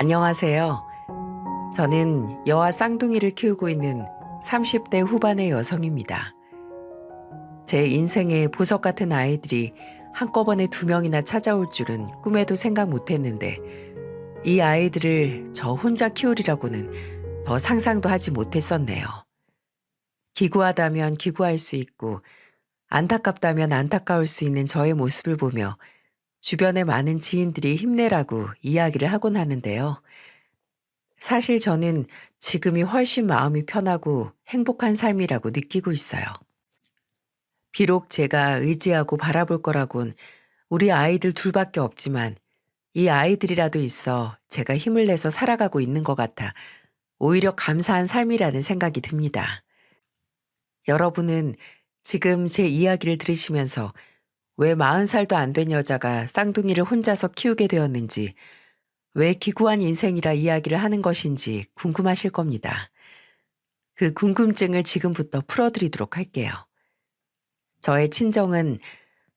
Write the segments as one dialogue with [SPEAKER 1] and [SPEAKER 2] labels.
[SPEAKER 1] 안녕하세요. 저는 여아 쌍둥이를 키우고 있는 30대 후반의 여성입니다. 제 인생에 보석 같은 아이들이 한꺼번에 2명이나 찾아올 줄은 꿈에도 생각 못 했는데 이 아이들을 저 혼자 키우리라고는 더 상상도 하지 못했었네요. 기구하다면 기구할 수 있고 안타깝다면 안타까울 수 있는 저의 모습을 보며 주변의 많은 지인들이 힘내라고 이야기를 하곤 하는데요. 사실 저는 지금이 훨씬 마음이 편하고 행복한 삶이라고 느끼고 있어요. 비록 제가 의지하고 바라볼 거라곤 우리 아이들 둘밖에 없지만 이 아이들이라도 있어 제가 힘을 내서 살아가고 있는 것 같아 오히려 감사한 삶이라는 생각이 듭니다. 여러분은 지금 제 이야기를 들으시면서 왜 40살도 안 된 여자가 쌍둥이를 혼자서 키우게 되었는지, 왜 기구한 인생이라 이야기를 하는 것인지 궁금하실 겁니다. 그 궁금증을 지금부터 풀어드리도록 할게요. 저의 친정은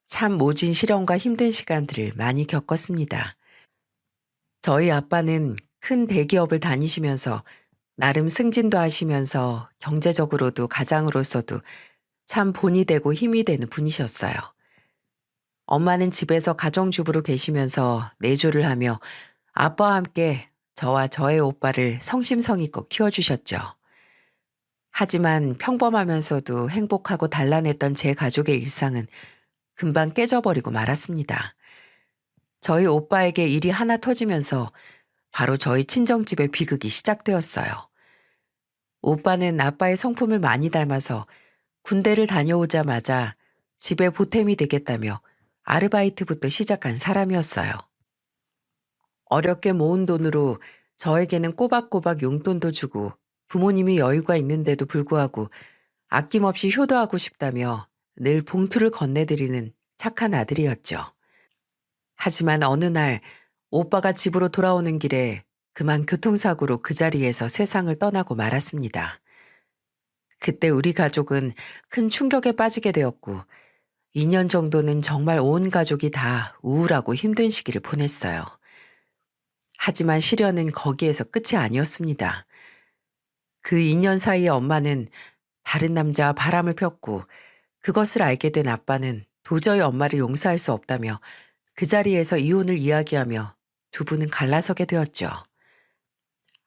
[SPEAKER 1] 참 모진 시련과 힘든 시간들을 많이 겪었습니다. 저희 아빠는 큰 대기업을 다니시면서 나름 승진도 하시면서 경제적으로도 가장으로서도 참 본이 되고 힘이 되는 분이셨어요. 엄마는 집에서 가정주부로 계시면서 내조를 하며 아빠와 함께 저와 저의 오빠를 성심성의껏 키워주셨죠. 하지만 평범하면서도 행복하고 단란했던 제 가족의 일상은 금방 깨져버리고 말았습니다. 저희 오빠에게 일이 하나 터지면서 바로 저희 친정집의 비극이 시작되었어요. 오빠는 아빠의 성품을 많이 닮아서 군대를 다녀오자마자 집에 보탬이 되겠다며 아르바이트부터 시작한 사람이었어요. 어렵게 모은 돈으로 저에게는 꼬박꼬박 용돈도 주고 부모님이 여유가 있는데도 불구하고 아낌없이 효도하고 싶다며 늘 봉투를 건네드리는 착한 아들이었죠. 하지만 어느 날 오빠가 집으로 돌아오는 길에 그만 교통사고로 그 자리에서 세상을 떠나고 말았습니다. 그때 우리 가족은 큰 충격에 빠지게 되었고 2년 정도는 정말 온 가족이 다 우울하고 힘든 시기를 보냈어요. 하지만 시련은 거기에서 끝이 아니었습니다. 그 2년 사이에 엄마는 다른 남자와 바람을 폈고 그것을 알게 된 아빠는 도저히 엄마를 용서할 수 없다며 그 자리에서 이혼을 이야기하며 두 분은 갈라서게 되었죠.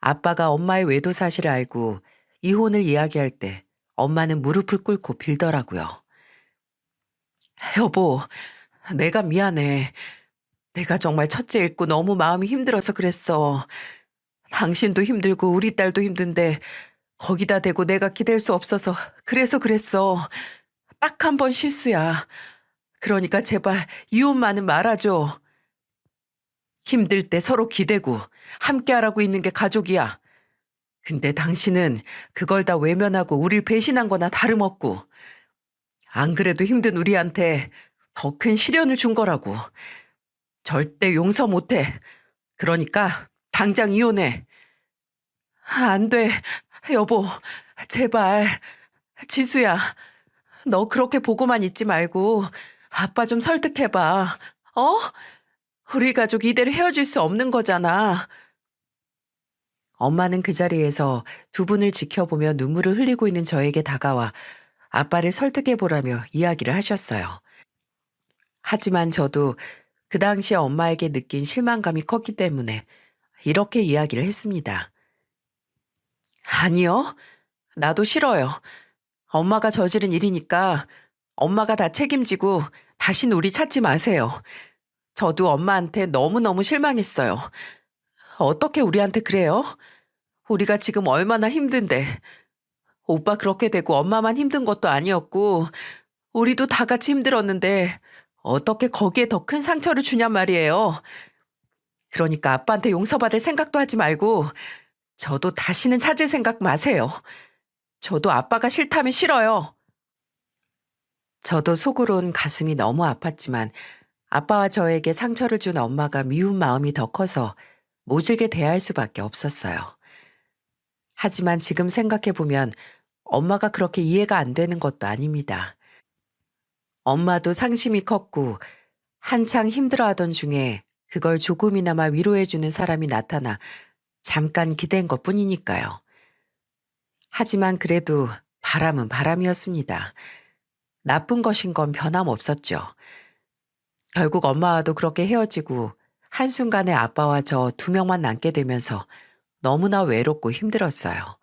[SPEAKER 1] 아빠가 엄마의 외도 사실을 알고 이혼을 이야기할 때 엄마는 무릎을 꿇고 빌더라고요. 여보, 내가 미안해. 내가 정말 첫째 잃고 너무 마음이 힘들어서 그랬어. 당신도 힘들고 우리 딸도 힘든데 거기다 대고 내가 기댈 수 없어서 그래서 그랬어. 딱 한 번 실수야. 그러니까 제발 이혼만은 말아줘. 힘들 때 서로 기대고 함께하라고 있는 게 가족이야. 근데 당신은 그걸 다 외면하고 우릴 배신한 거나 다름없고. 안 그래도 힘든 우리한테 더 큰 시련을 준 거라고. 절대 용서 못해. 그러니까 당장 이혼해. 안 돼. 여보, 제발. 지수야, 너 그렇게 보고만 있지 말고 아빠 좀 설득해봐. 어? 우리 가족 이대로 헤어질 수 없는 거잖아. 엄마는 그 자리에서 두 분을 지켜보며 눈물을 흘리고 있는 저에게 다가와 아빠를 설득해보라며 이야기를 하셨어요. 하지만 저도 그 당시에 엄마에게 느낀 실망감이 컸기 때문에 이렇게 이야기를 했습니다. 아니요. 나도 싫어요. 엄마가 저지른 일이니까 엄마가 다 책임지고 다신 우리 찾지 마세요. 저도 엄마한테 너무너무 실망했어요. 어떻게 우리한테 그래요? 우리가 지금 얼마나 힘든데. 오빠 그렇게 되고 엄마만 힘든 것도 아니었고 우리도 다 같이 힘들었는데 어떻게 거기에 더 큰 상처를 주냔 말이에요. 그러니까 아빠한테 용서받을 생각도 하지 말고 저도 다시는 찾을 생각 마세요. 저도 아빠가 싫다면 싫어요. 저도 속으론 가슴이 너무 아팠지만 아빠와 저에게 상처를 준 엄마가 미운 마음이 더 커서 모질게 대할 수밖에 없었어요. 하지만 지금 생각해보면 엄마가 그렇게 이해가 안 되는 것도 아닙니다. 엄마도 상심이 컸고 한창 힘들어하던 중에 그걸 조금이나마 위로해주는 사람이 나타나 잠깐 기댄 것 뿐이니까요. 하지만 그래도 바람은 바람이었습니다. 나쁜 것인 건 변함없었죠. 결국 엄마와도 그렇게 헤어지고 한순간에 아빠와 저 두 명만 남게 되면서 너무나 외롭고 힘들었어요.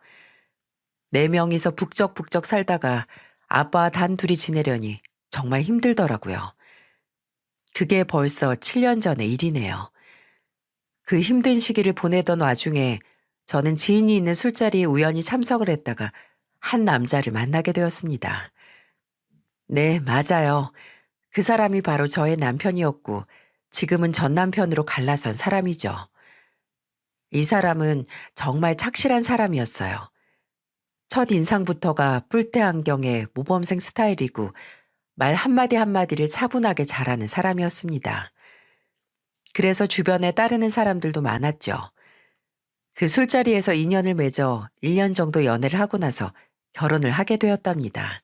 [SPEAKER 1] 네 명이서 북적북적 살다가 아빠와 단 둘이 지내려니 정말 힘들더라고요. 그게 벌써 7년 전의 일이네요. 그 힘든 시기를 보내던 와중에 저는 지인이 있는 술자리에 우연히 참석을 했다가 한 남자를 만나게 되었습니다. 네, 맞아요. 그 사람이 바로 저의 남편이었고 지금은 전 남편으로 갈라선 사람이죠. 이 사람은 정말 착실한 사람이었어요. 첫 인상부터가 뿔테 안경에 모범생 스타일이고 말 한마디 한마디를 차분하게 잘하는 사람이었습니다. 그래서 주변에 따르는 사람들도 많았죠. 그 술자리에서 인연을 맺어 1년 정도 연애를 하고 나서 결혼을 하게 되었답니다.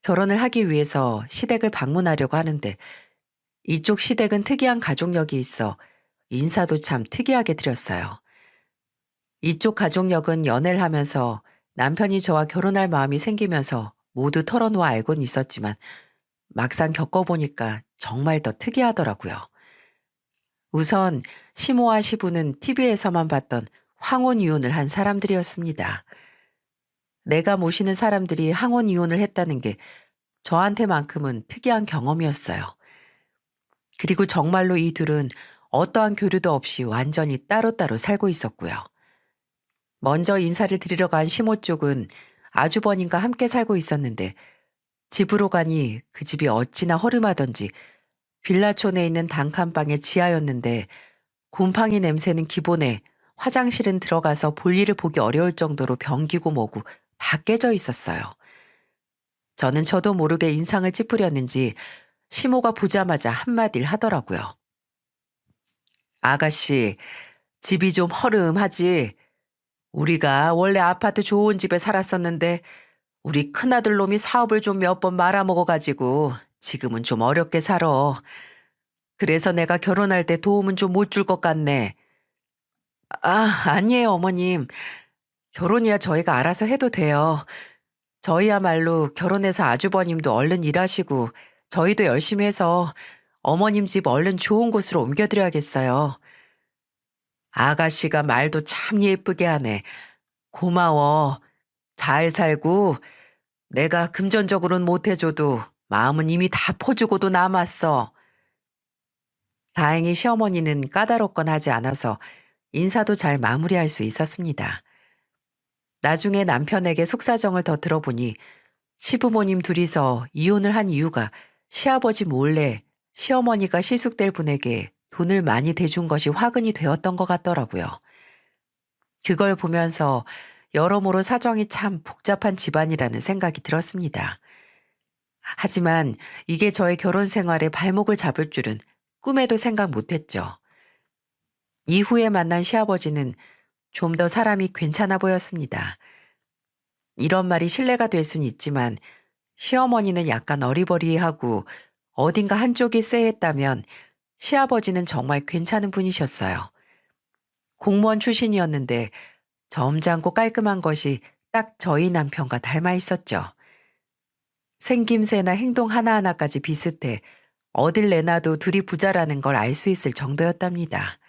[SPEAKER 1] 결혼을 하기 위해서 시댁을 방문하려고 하는데 이쪽 시댁은 특이한 가족력이 있어 인사도 참 특이하게 드렸어요. 이쪽 가족력은 연애를 하면서 남편이 저와 결혼할 마음이 생기면서 모두 털어놓아 알고는 있었지만 막상 겪어보니까 정말 더 특이하더라고요. 우선 시모와 시부는 TV에서만 봤던 황혼 이혼을 한 사람들이었습니다. 내가 모시는 사람들이 황혼 이혼을 했다는 게 저한테만큼은 특이한 경험이었어요. 그리고 정말로 이 둘은 어떠한 교류도 없이 완전히 따로따로 살고 있었고요. 먼저 인사를 드리러 간 시모 쪽은 아주버님과 함께 살고 있었는데 집으로 가니 그 집이 어찌나 허름하던지 빌라촌에 있는 단칸방의 지하였는데 곰팡이 냄새는 기본에 화장실은 들어가서 볼일을 보기 어려울 정도로 변기고 뭐고 다 깨져 있었어요. 저는 저도 모르게 인상을 찌푸렸는지 시모가 보자마자 한마디를 하더라고요. 아가씨, 집이 좀 허름하지? 우리가 원래 아파트 좋은 집에 살았었는데 우리 큰아들 놈이 사업을 좀 몇 번 말아먹어가지고 지금은 좀 어렵게 살아. 그래서 내가 결혼할 때 도움은 좀 못 줄 것 같네. 아, 아니에요, 어머님. 결혼이야 저희가 알아서 해도 돼요. 저희야말로 결혼해서 아주버님도 얼른 일하시고 저희도 열심히 해서 어머님 집 얼른 좋은 곳으로 옮겨드려야겠어요. 아가씨가 말도 참 예쁘게 하네. 고마워. 잘 살고 내가 금전적으로는 못해줘도 마음은 이미 다 퍼주고도 남았어. 다행히 시어머니는 까다롭건 하지 않아서 인사도 잘 마무리할 수 있었습니다. 나중에 남편에게 속사정을 더 들어보니 시부모님 둘이서 이혼을 한 이유가 시아버지 몰래 시어머니가 시숙될 분에게 돈을 많이 대준 것이 화근이 되었던 것 같더라고요. 그걸 보면서 여러모로 사정이 참 복잡한 집안이라는 생각이 들었습니다. 하지만 이게 저의 결혼 생활에 발목을 잡을 줄은 꿈에도 생각 못했죠. 이후에 만난 시아버지는 좀 더 사람이 괜찮아 보였습니다. 이런 말이 신뢰가 될 순 있지만 시어머니는 약간 어리버리하고 어딘가 한쪽이 쎄했다면 시아버지는 정말 괜찮은 분이셨어요. 공무원 출신이었는데 점잖고 깔끔한 것이 딱 저희 남편과 닮아 있었죠. 생김새나 행동 하나하나까지 비슷해 어딜 내놔도 둘이 부자라는 걸 알 수 있을 정도였답니다.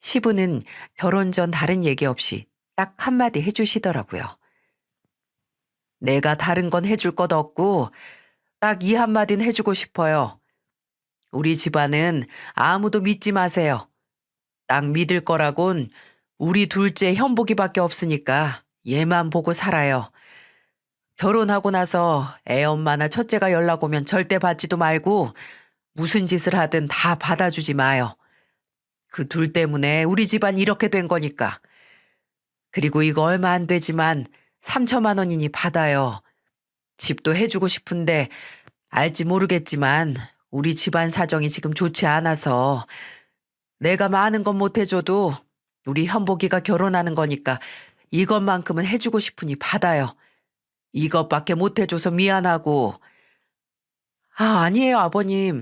[SPEAKER 1] 시부는 결혼 전 다른 얘기 없이 딱 한마디 해주시더라고요. 내가 다른 건 해줄 것 없고 딱 이 한마디는 해주고 싶어요. 우리 집안은 아무도 믿지 마세요. 딱 믿을 거라곤 우리 둘째 현복이밖에 없으니까 얘만 보고 살아요. 결혼하고 나서 애 엄마나 첫째가 연락 오면 절대 받지도 말고 무슨 짓을 하든 다 받아주지 마요. 그 둘 때문에 우리 집안 이렇게 된 거니까. 그리고 이거 얼마 안 되지만 3천만 원이니 받아요. 집도 해주고 싶은데 알지 모르겠지만 우리 집안 사정이 지금 좋지 않아서 내가 많은 건 못 해줘도 우리 현복이가 결혼하는 거니까 이것만큼은 해주고 싶으니 받아요. 이것밖에 못 해줘서 미안하고. 아, 아니에요, 아버님.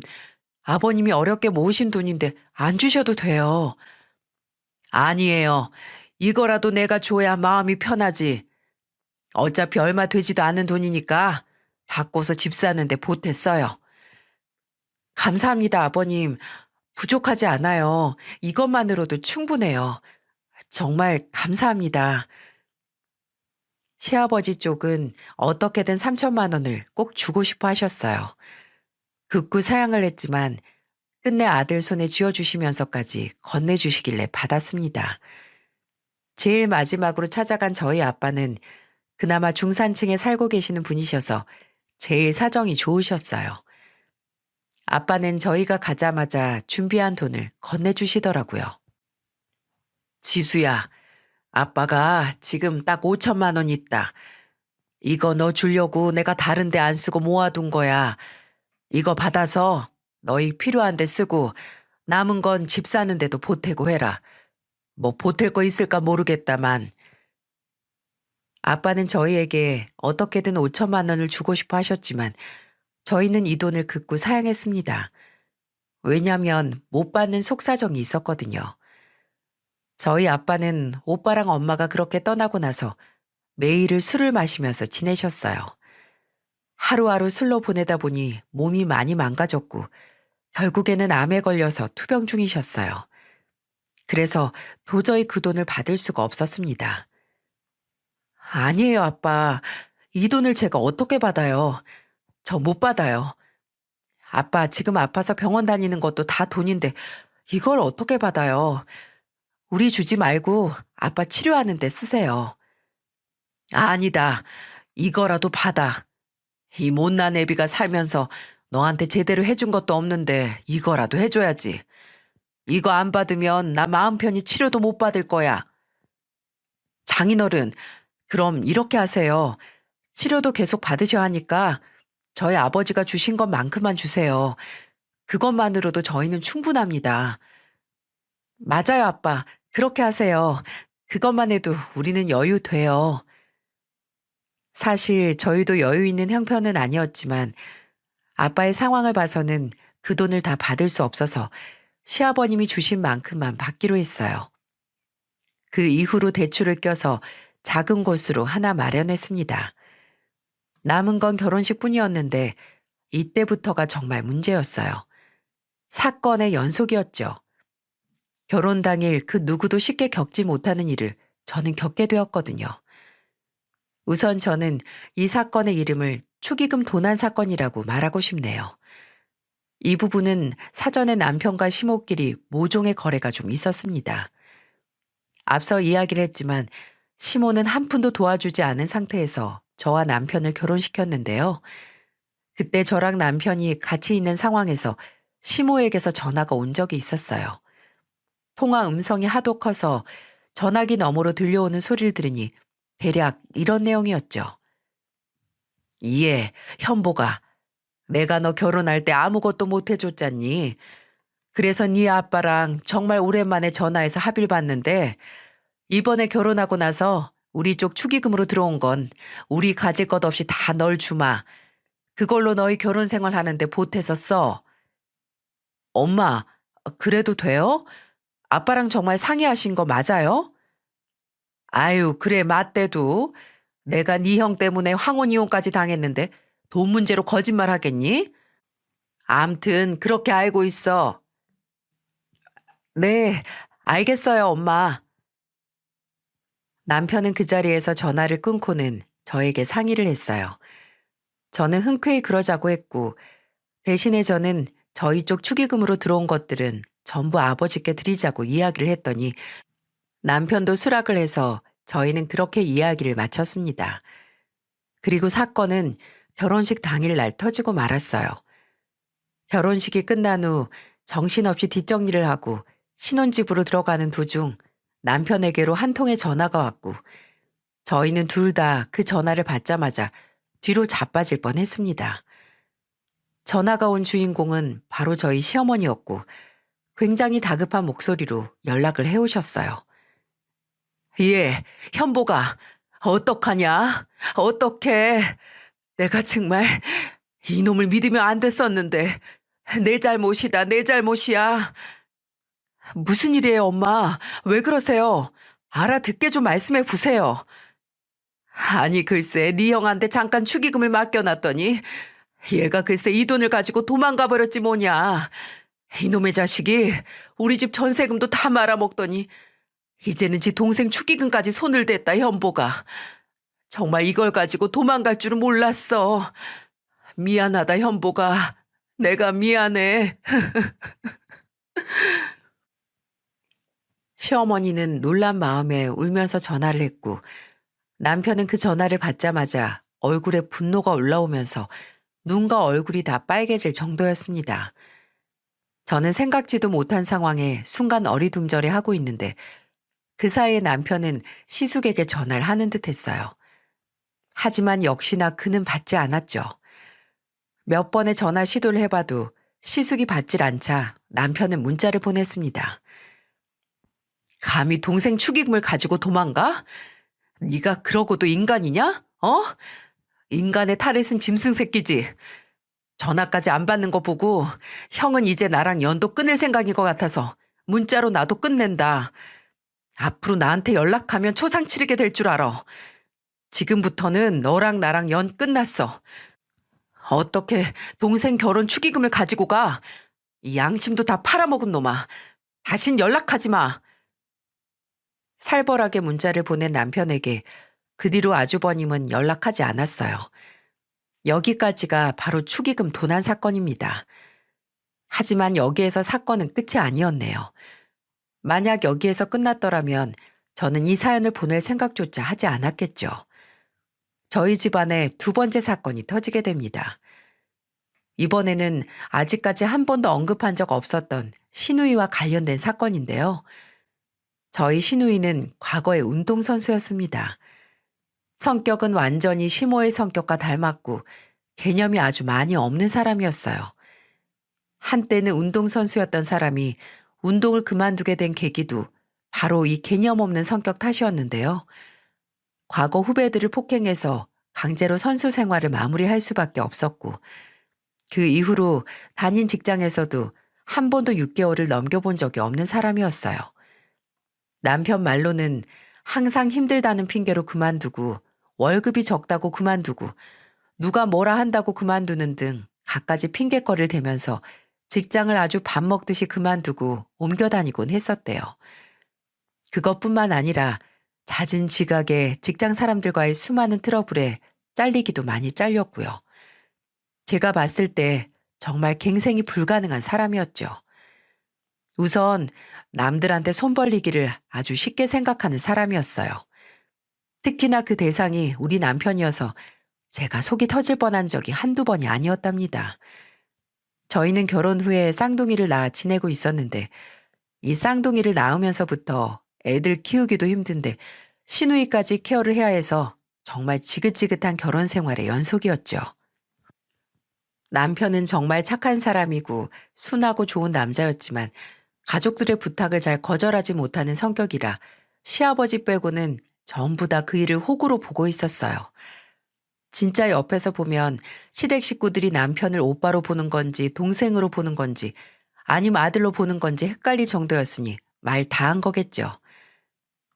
[SPEAKER 1] 아버님이 어렵게 모으신 돈인데 안 주셔도 돼요. 아니에요. 이거라도 내가 줘야 마음이 편하지. 어차피 얼마 되지도 않은 돈이니까 바꿔서 집 사는데 보탰어요. 감사합니다, 아버님. 부족하지 않아요. 이것만으로도 충분해요. 정말 감사합니다. 시아버지 쪽은 어떻게든 3천만 원을 꼭 주고 싶어 하셨어요. 극구 사양을 했지만 끝내 아들 손에 쥐어주시면서까지 건네주시길래 받았습니다. 제일 마지막으로 찾아간 저희 아빠는 그나마 중산층에 살고 계시는 분이셔서 제일 사정이 좋으셨어요. 아빠는 저희가 가자마자 준비한 돈을 건네주시더라고요. 지수야, 아빠가 지금 딱 5천만 원 있다. 이거 너 주려고 내가 다른 데 안 쓰고 모아둔 거야. 이거 받아서 너희 필요한 데 쓰고 남은 건 집 사는 데도 보태고 해라. 뭐 보탤 거 있을까 모르겠다만. 아빠는 저희에게 어떻게든 5천만 원을 주고 싶어 하셨지만 저희는 이 돈을 극구 사양했습니다. 왜냐면 못 받는 속사정이 있었거든요. 저희 아빠는 오빠랑 엄마가 그렇게 떠나고 나서 매일을 술을 마시면서 지내셨어요. 하루하루 술로 보내다 보니 몸이 많이 망가졌고 결국에는 암에 걸려서 투병 중이셨어요. 그래서 도저히 그 돈을 받을 수가 없었습니다. 아니에요, 아빠. 이 돈을 제가 어떻게 받아요? 저 못 받아요. 아빠 지금 아파서 병원 다니는 것도 다 돈인데 이걸 어떻게 받아요? 우리 주지 말고 아빠 치료하는 데 쓰세요. 아니다. 이거라도 받아. 이 못난 애비가 살면서 너한테 제대로 해준 것도 없는데 이거라도 해줘야지. 이거 안 받으면 나 마음 편히 치료도 못 받을 거야. 장인어른, 그럼 이렇게 하세요. 치료도 계속 받으셔야 하니까 저희 아버지가 주신 것만큼만 주세요. 그것만으로도 저희는 충분합니다. 맞아요, 아빠. 그렇게 하세요. 그것만 해도 우리는 여유 돼요. 사실 저희도 여유 있는 형편은 아니었지만 아빠의 상황을 봐서는 그 돈을 다 받을 수 없어서 시아버님이 주신 만큼만 받기로 했어요. 그 이후로 대출을 껴서 작은 곳으로 하나 마련했습니다. 남은 건 결혼식뿐이었는데 이때부터가 정말 문제였어요. 사건의 연속이었죠. 결혼 당일 그 누구도 쉽게 겪지 못하는 일을 저는 겪게 되었거든요. 우선 저는 이 사건의 이름을 축의금 도난 사건이라고 말하고 싶네요. 이 부분은 사전에 남편과 시모끼리 모종의 거래가 좀 있었습니다. 앞서 이야기를 했지만 시모는 한 푼도 도와주지 않은 상태에서 저와 남편을 결혼시켰는데요. 그때 저랑 남편이 같이 있는 상황에서 시모에게서 전화가 온 적이 있었어요. 통화 음성이 하도 커서 전화기 너머로 들려오는 소리를 들으니 대략 이런 내용이었죠. 예, 현보가 내가 너 결혼할 때 아무것도 못 해줬잖니. 그래서 네 아빠랑 정말 오랜만에 전화해서 합의를 봤는데 이번에 결혼하고 나서 우리 쪽 축의금으로 들어온 건 우리 가질 것 없이 다 널 주마. 그걸로 너희 결혼 생활 하는데 보태서 써. 엄마, 그래도 돼요? 아빠랑 정말 상의하신 거 맞아요? 아유, 그래, 맞대도. 내가 네 형 때문에 황혼 이혼까지 당했는데 돈 문제로 거짓말 하겠니? 암튼 그렇게 알고 있어. 네, 알겠어요, 엄마. 남편은 그 자리에서 전화를 끊고는 저에게 상의를 했어요. 저는 흔쾌히 그러자고 했고 대신에 저는 저희 쪽 축의금으로 들어온 것들은 전부 아버지께 드리자고 이야기를 했더니 남편도 수락을 해서 저희는 그렇게 이야기를 마쳤습니다. 그리고 사건은 결혼식 당일날 터지고 말았어요. 결혼식이 끝난 후 정신없이 뒷정리를 하고 신혼집으로 들어가는 도중 남편에게로 한 통의 전화가 왔고 저희는 둘 다 그 전화를 받자마자 뒤로 자빠질 뻔했습니다. 전화가 온 주인공은 바로 저희 시어머니였고 굉장히 다급한 목소리로 연락을 해오셨어요. 예, 현보가 어떡하냐? 어떡해? 내가 정말 이놈을 믿으면 안 됐었는데 내 잘못이다, 내 잘못이야. 무슨 일이에요, 엄마? 왜 그러세요? 알아듣게 좀 말씀해 보세요. 아니, 글쎄, 네 형한테 잠깐 축의금을 맡겨놨더니 얘가 글쎄 이 돈을 가지고 도망가 버렸지 뭐냐. 이놈의 자식이 우리 집 전세금도 다 말아먹더니 이제는 지 동생 축의금까지 손을 댔다, 현보가. 정말 이걸 가지고 도망갈 줄은 몰랐어. 미안하다, 현보가. 내가 미안해. 시어머니는 놀란 마음에 울면서 전화를 했고 남편은 그 전화를 받자마자 얼굴에 분노가 올라오면서 눈과 얼굴이 다 빨개질 정도였습니다. 저는 생각지도 못한 상황에 순간 어리둥절해하고 있는데 그 사이에 남편은 시숙에게 전화를 하는 듯 했어요. 하지만 역시나 그는 받지 않았죠. 몇 번의 전화 시도를 해봐도 시숙이 받질 않자 남편은 문자를 보냈습니다. 감히 동생 축의금을 가지고 도망가? 네가 그러고도 인간이냐? 어? 인간의 탈을 쓴 짐승 새끼지. 전화까지 안 받는 거 보고 형은 이제 나랑 연도 끊을 생각인 것 같아서 문자로 나도 끝낸다. 앞으로 나한테 연락하면 초상 치르게 될 줄 알아. 지금부터는 너랑 나랑 연 끝났어. 어떻게 동생 결혼 축의금을 가지고 가? 이 양심도 다 팔아먹은 놈아. 다신 연락하지 마. 살벌하게 문자를 보낸 남편에게 그 뒤로 아주버님은 연락하지 않았어요. 여기까지가 바로 축의금 도난 사건입니다. 하지만 여기에서 사건은 끝이 아니었네요. 만약 여기에서 끝났더라면 저는 이 사연을 보낼 생각조차 하지 않았겠죠. 저희 집안에 두 번째 사건이 터지게 됩니다. 이번에는 아직까지 한 번도 언급한 적 없었던 시누이와 관련된 사건인데요. 저희 시누이는 과거의 운동선수였습니다. 성격은 완전히 시모의 성격과 닮았고 개념이 아주 많이 없는 사람이었어요. 한때는 운동선수였던 사람이 운동을 그만두게 된 계기도 바로 이 개념 없는 성격 탓이었는데요. 과거 후배들을 폭행해서 강제로 선수 생활을 마무리할 수밖에 없었고 그 이후로 다닌 직장에서도 한 번도 6개월을 넘겨본 적이 없는 사람이었어요. 남편 말로는 항상 힘들다는 핑계로 그만두고 월급이 적다고 그만두고 누가 뭐라 한다고 그만두는 등 갖가지 핑계거리를 대면서 직장을 아주 밥 먹듯이 그만두고 옮겨 다니곤 했었대요. 그것뿐만 아니라 잦은 지각에 직장 사람들과의 수많은 트러블에 잘리기도 많이 잘렸고요. 제가 봤을 때 정말 갱생이 불가능한 사람이었죠. 우선 남들한테 손 벌리기를 아주 쉽게 생각하는 사람이었어요. 특히나 그 대상이 우리 남편이어서 제가 속이 터질 뻔한 적이 한두 번이 아니었답니다. 저희는 결혼 후에 쌍둥이를 낳아 지내고 있었는데 이 쌍둥이를 낳으면서부터 애들 키우기도 힘든데 시누이까지 케어를 해야 해서 정말 지긋지긋한 결혼 생활의 연속이었죠. 남편은 정말 착한 사람이고 순하고 좋은 남자였지만 가족들의 부탁을 잘 거절하지 못하는 성격이라 시아버지 빼고는 전부 다 그 일을 호구로 보고 있었어요. 진짜 옆에서 보면 시댁 식구들이 남편을 오빠로 보는 건지 동생으로 보는 건지 아니면 아들로 보는 건지 헷갈릴 정도였으니 말 다 한 거겠죠.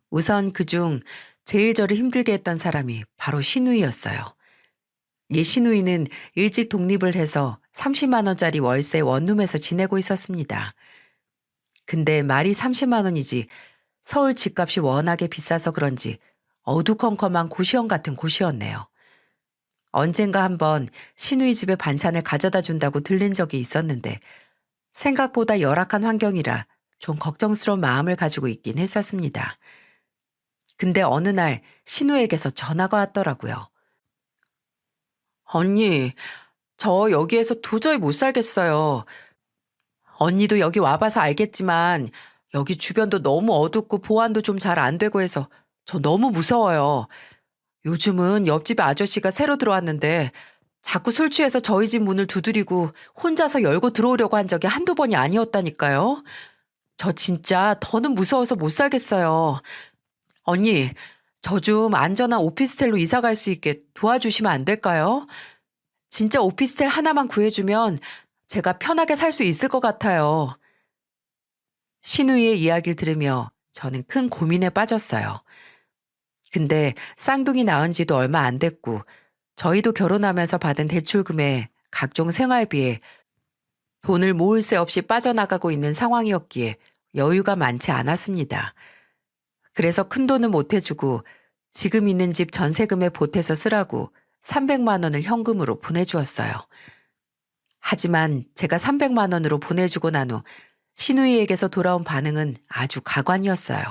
[SPEAKER 1] 우선 그중 제일 저를 힘들게 했던 사람이 바로 시누이였어요. 이 시누이는 일찍 독립을 해서 30만 원짜리 월세 원룸에서 지내고 있었습니다. 근데 말이 30만 원이지 서울 집값이 워낙에 비싸서 그런지 어두컴컴한 고시원 같은 곳이었네요. 언젠가 한번 시누이 집에 반찬을 가져다 준다고 들린 적이 있었는데 생각보다 열악한 환경이라 좀 걱정스러운 마음을 가지고 있긴 했었습니다. 근데 어느 날 시누에게서 전화가 왔더라고요. 언니, 저 여기에서 도저히 못 살겠어요. 언니도 여기 와봐서 알겠지만 여기 주변도 너무 어둡고 보안도 좀 잘 안 되고 해서 저 너무 무서워요. 요즘은 옆집 아저씨가 새로 들어왔는데 자꾸 술 취해서 저희 집 문을 두드리고 혼자서 열고 들어오려고 한 적이 한두 번이 아니었다니까요. 저 진짜 더는 무서워서 못 살겠어요. 언니, 저 좀 안전한 오피스텔로 이사 갈 수 있게 도와주시면 안 될까요? 진짜 오피스텔 하나만 구해주면 제가 편하게 살 수 있을 것 같아요. 신우이의 이야기를 들으며 저는 큰 고민에 빠졌어요. 근데 쌍둥이 낳은 지도 얼마 안 됐고 저희도 결혼하면서 받은 대출금에 각종 생활비에 돈을 모을 새 없이 빠져나가고 있는 상황이었기에 여유가 많지 않았습니다. 그래서 큰돈은 못 해주고 지금 있는 집 전세금에 보태서 쓰라고 300만 원을 현금으로 보내주었어요. 하지만 제가 300만 원으로 보내주고 난 후 신우이에게서 돌아온 반응은 아주 가관이었어요.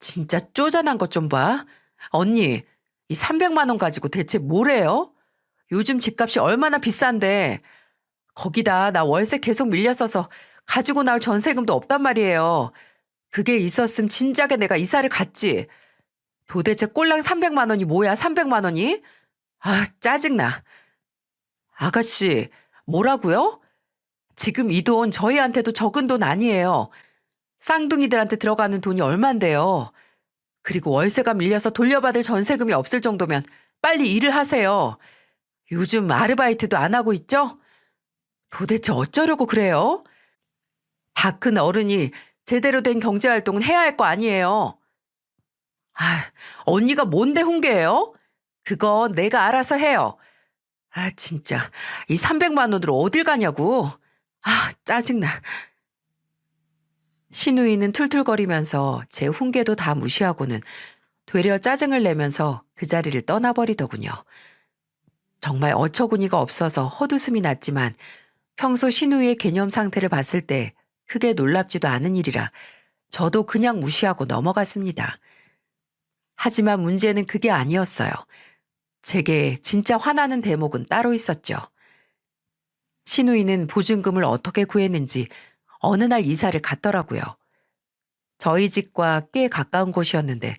[SPEAKER 1] 진짜 쪼잔한 것 좀 봐. 언니, 이 300만 원 가지고 대체 뭘 해요? 요즘 집값이 얼마나 비싼데. 거기다 나 월세 계속 밀려 써서 가지고 나올 전세금도 없단 말이에요. 그게 있었음 진작에 내가 이사를 갔지. 도대체 꼴랑 300만 원이 뭐야, 300만 원이? 아, 짜증나. 아가씨, 뭐라고요? 지금 이 돈 저희한테도 적은 돈 아니에요. 쌍둥이들한테 들어가는 돈이 얼만데요. 그리고 월세가 밀려서 돌려받을 전세금이 없을 정도면 빨리 일을 하세요. 요즘 아르바이트도 안 하고 있죠? 도대체 어쩌려고 그래요? 다 큰 어른이 제대로 된 경제활동은 해야 할 거 아니에요. 아, 언니가 뭔데 훈계해요? 그거 내가 알아서 해요. 아, 진짜. 이 300만 원으로 어딜 가냐고. 아, 짜증나. 신우이는 툴툴거리면서 제 훈계도 다 무시하고는 되려 짜증을 내면서 그 자리를 떠나버리더군요. 정말 어처구니가 없어서 헛웃음이 났지만 평소 신우이의 개념 상태를 봤을 때 크게 놀랍지도 않은 일이라 저도 그냥 무시하고 넘어갔습니다. 하지만 문제는 그게 아니었어요. 제게 진짜 화나는 대목은 따로 있었죠. 신우이는 보증금을 어떻게 구했는지 어느 날 이사를 갔더라고요. 저희 집과 꽤 가까운 곳이었는데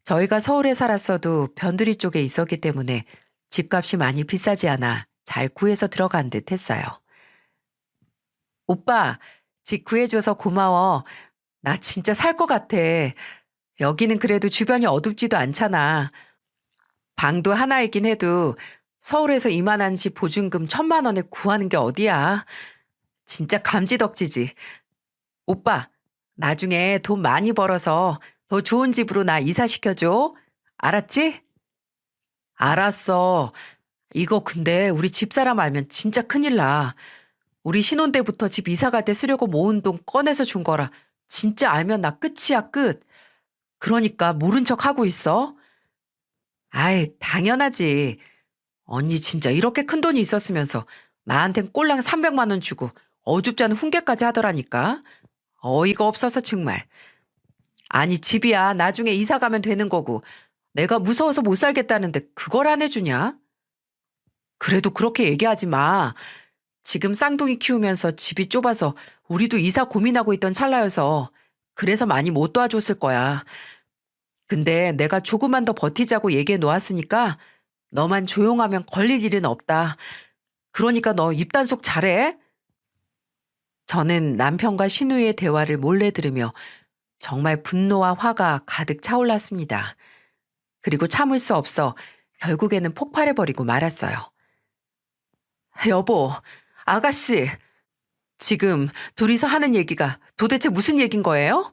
[SPEAKER 1] 저희가 서울에 살았어도 변두리 쪽에 있었기 때문에 집값이 많이 비싸지 않아 잘 구해서 들어간 듯 했어요. 오빠, 집 구해줘서 고마워. 나 진짜 살 것 같아. 여기는 그래도 주변이 어둡지도 않잖아. 방도 하나이긴 해도 서울에서 이만한 집 보증금 1,000만 원에 구하는 게 어디야. 진짜 감지덕지지. 오빠, 나중에 돈 많이 벌어서 더 좋은 집으로 나 이사시켜줘. 알았지? 알았어. 이거 근데 우리 집사람 알면 진짜 큰일 나. 우리 신혼 때부터 집 이사 갈 때 쓰려고 모은 돈 꺼내서 준 거라 진짜 알면 나 끝이야, 끝. 그러니까 모른 척 하고 있어. 아이, 당연하지. 언니 진짜 이렇게 큰 돈이 있었으면서 나한텐 꼴랑 300만 원 주고 어줍지 않은 훈계까지 하더라니까. 어이가 없어서 정말. 아니, 집이야 나중에 이사 가면 되는 거고 내가 무서워서 못 살겠다는데 그걸 안 해주냐? 그래도 그렇게 얘기하지 마. 지금 쌍둥이 키우면서 집이 좁아서 우리도 이사 고민하고 있던 찰나여서 그래서 많이 못 도와줬을 거야. 근데 내가 조금만 더 버티자고 얘기해 놓았으니까 너만 조용하면 걸릴 일은 없다. 그러니까 너 입단속 잘해. 저는 남편과 신우의 대화를 몰래 들으며 정말 분노와 화가 가득 차올랐습니다. 그리고 참을 수 없어 결국에는 폭발해버리고 말았어요. 여보, 아가씨, 지금 둘이서 하는 얘기가 도대체 무슨 얘긴 거예요?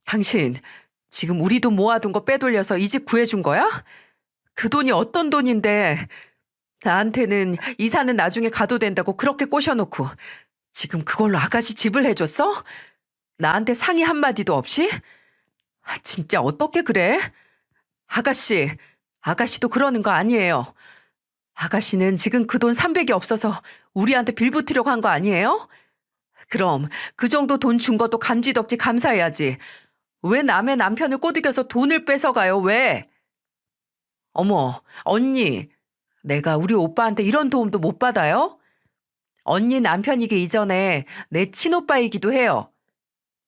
[SPEAKER 1] 당신 지금 우리 돈 모아둔 거 빼돌려서 이 집 구해준 거야? 그 돈이 어떤 돈인데 나한테는 이사는 나중에 가도 된다고 그렇게 꼬셔놓고 지금 그걸로 아가씨 집을 해줬어? 나한테 상의 한마디도 없이? 아, 진짜 어떻게 그래? 아가씨, 아가씨도 그러는 거 아니에요. 아가씨는 지금 그 돈 300이 없어서 우리한테 빌붙으려고 한 거 아니에요? 그럼 그 정도 돈 준 것도 감지덕지 감사해야지. 왜 남의 남편을 꼬드겨서 돈을 뺏어가요? 왜? 어머, 언니, 내가 우리 오빠한테 이런 도움도 못 받아요? 언니 남편이기 이전에 내 친오빠이기도 해요.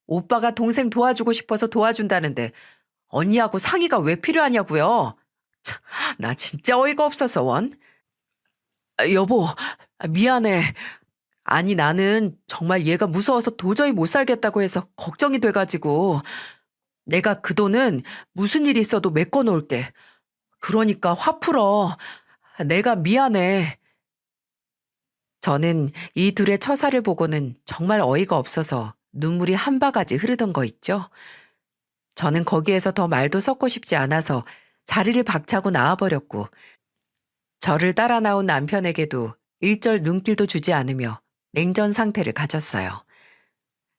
[SPEAKER 1] 오빠가 동생 도와주고 싶어서 도와준다는데 언니하고 상의가 왜 필요하냐고요? 참, 나 진짜 어이가 없어서 원. 여보, 미안해. 아니 나는 정말 얘가 무서워서 도저히 못 살겠다고 해서 걱정이 돼가지고 내가 그 돈은 무슨 일 있어도 메꿔 놓을게. 그러니까 화 풀어. 내가 미안해. 저는 이 둘의 처사를 보고는 정말 어이가 없어서 눈물이 한 바가지 흐르던 거 있죠. 저는 거기에서 더 말도 섞고 싶지 않아서 자리를 박차고 나와버렸고 저를 따라 나온 남편에게도 일절 눈길도 주지 않으며 냉전 상태를 가졌어요.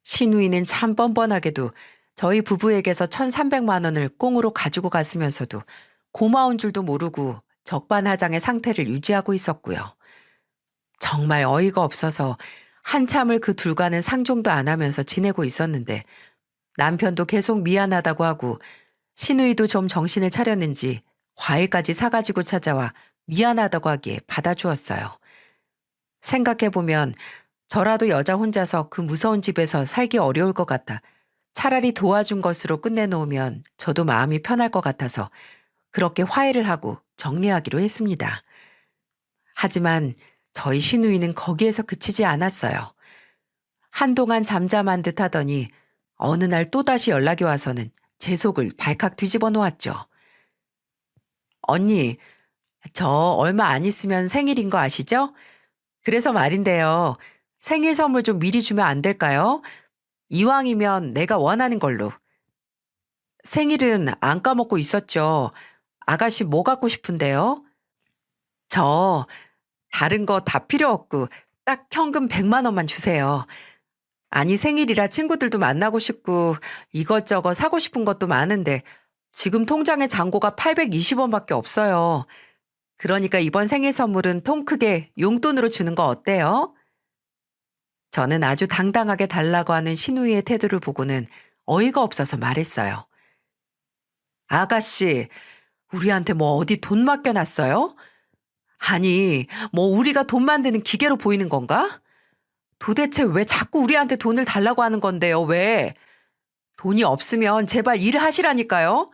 [SPEAKER 1] 신우이는 참 뻔뻔하게도 저희 부부에게서 1,300만 원을 꽁으로 가지고 갔으면서도 고마운 줄도 모르고 적반하장의 상태를 유지하고 있었고요. 정말 어이가 없어서 한참을 그 둘과는 상종도 안 하면서 지내고 있었는데 남편도 계속 미안하다고 하고 신우이도 좀 정신을 차렸는지 과일까지 사가지고 찾아와 미안하다고 하기에 받아주었어요. 생각해보면 저라도 여자 혼자서 그 무서운 집에서 살기 어려울 것 같아 차라리 도와준 것으로 끝내놓으면 저도 마음이 편할 것 같아서 그렇게 화해를 하고 정리하기로 했습니다. 하지만 저희 신우이는 거기에서 그치지 않았어요. 한동안 잠잠한 듯 하더니 어느 날 또다시 연락이 와서는 제 속을 발칵 뒤집어 놓았죠. 언니, 저 얼마 안 있으면 생일인 거 아시죠? 그래서 말인데요. 생일 선물 좀 미리 주면 안 될까요? 이왕이면 내가 원하는 걸로. 생일은 안 까먹고 있었죠. 아가씨 뭐 갖고 싶은데요? 저 다른 거 다 필요 없고 딱 현금 100만 원만 주세요. 아니 생일이라 친구들도 만나고 싶고 이것저것 사고 싶은 것도 많은데 지금 통장에 잔고가 820원밖에 없어요. 그러니까 이번 생일 선물은 통 크게 용돈으로 주는 거 어때요? 저는 아주 당당하게 달라고 하는 신우이의 태도를 보고는 어이가 없어서 말했어요. 아가씨, 우리한테 뭐 어디 돈 맡겨놨어요? 아니, 뭐 우리가 돈 만드는 기계로 보이는 건가? 도대체 왜 자꾸 우리한테 돈을 달라고 하는 건데요, 왜? 돈이 없으면 제발 일을 하시라니까요?